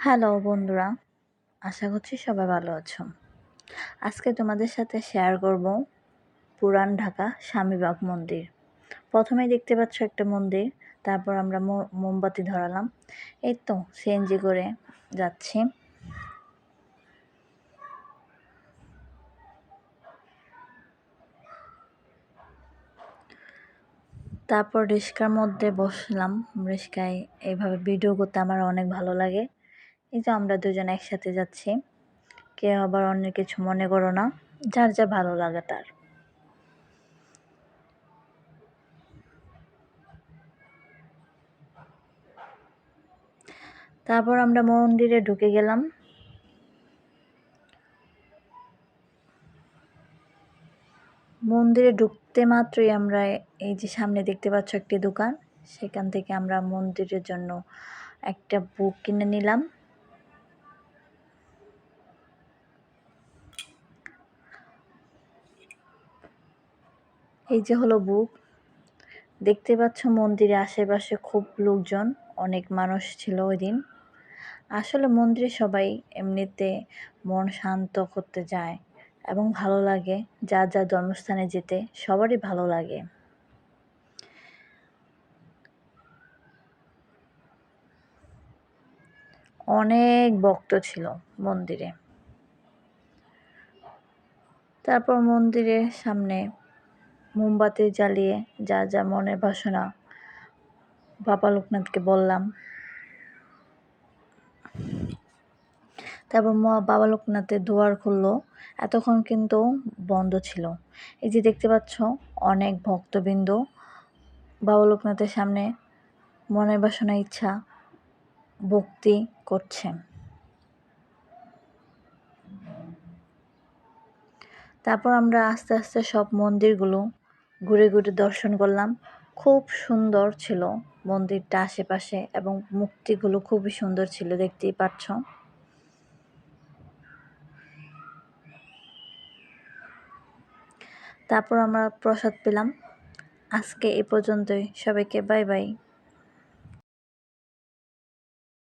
Hello বন্ধুরা, আশা করছি সবাই ভালো আছো। আজকে তোমাদের সাথে শেয়ার করব পুরান ঢাকা স্বামীবাগ মন্দির। প্রথমেই দেখতে পাচ্ছ একটা মন্দির, তারপর আমরা মোমবাতি ধরালাম। এই তো সিএনজি করে যাচ্ছি। তারপর রিস্কার মধ্যে বসলাম। রিস্কায় এইভাবে ভিডিও করতে আমার অনেক ভালো লাগে। এই যে আমরা দুজন একসাথে যাচ্ছি, কেউ আবার অন্য কিছু মনে করো না, যার যা ভালো লাগে তার। তারপর আমরা মন্দিরে ঢুকে গেলাম। মন্দিরে ঢুকতে মাত্রই আমরা এই যে সামনে দেখতে পাচ্ছ একটি দোকান, সেখান থেকে আমরা মন্দিরের জন্য একটা বুক কিনে নিলাম। এই যে হলো বুক। দেখতে পাচ্ছ মন্দিরের আশেপাশে খুব লোকজন, অনেক মানুষ ছিল ওই দিন। আসলে মন্দিরে সবাই এমনিতে মন শান্ত করতে যায় এবং ভালো লাগে। যার যার জন্মস্থানে যেতে সবারই ভালো লাগে। অনেক ভক্ত ছিল মন্দিরে। তারপর মন্দিরের সামনে মোমবাতি জ্বালিয়ে যা যা মনের বাসনা বাবা লোকনাথকে বললাম। তারপর বাবা লোকনাথের দুয়ার খুললো। এতক্ষণ কিন্তু বন্ধ ছিল। এই যে দেখতে পাচ্ছ অনেক ভক্তবৃন্দ বাবা লোকনাথের সামনে মনের বাসনা ইচ্ছা ভক্তি করছে। তারপর আমরা আস্তে আস্তে সব মন্দিরগুলো ঘুরে ঘুরে দর্শন করলাম। খুব সুন্দর ছিল মন্দিরটা আশেপাশে, এবং মূর্তিগুলো খুবই সুন্দর ছিল, দেখতেই পাচ্ছ। তারপর আমরা প্রসাদ পেলাম। আজকে এ পর্যন্তই। সবাইকে বাই বাই।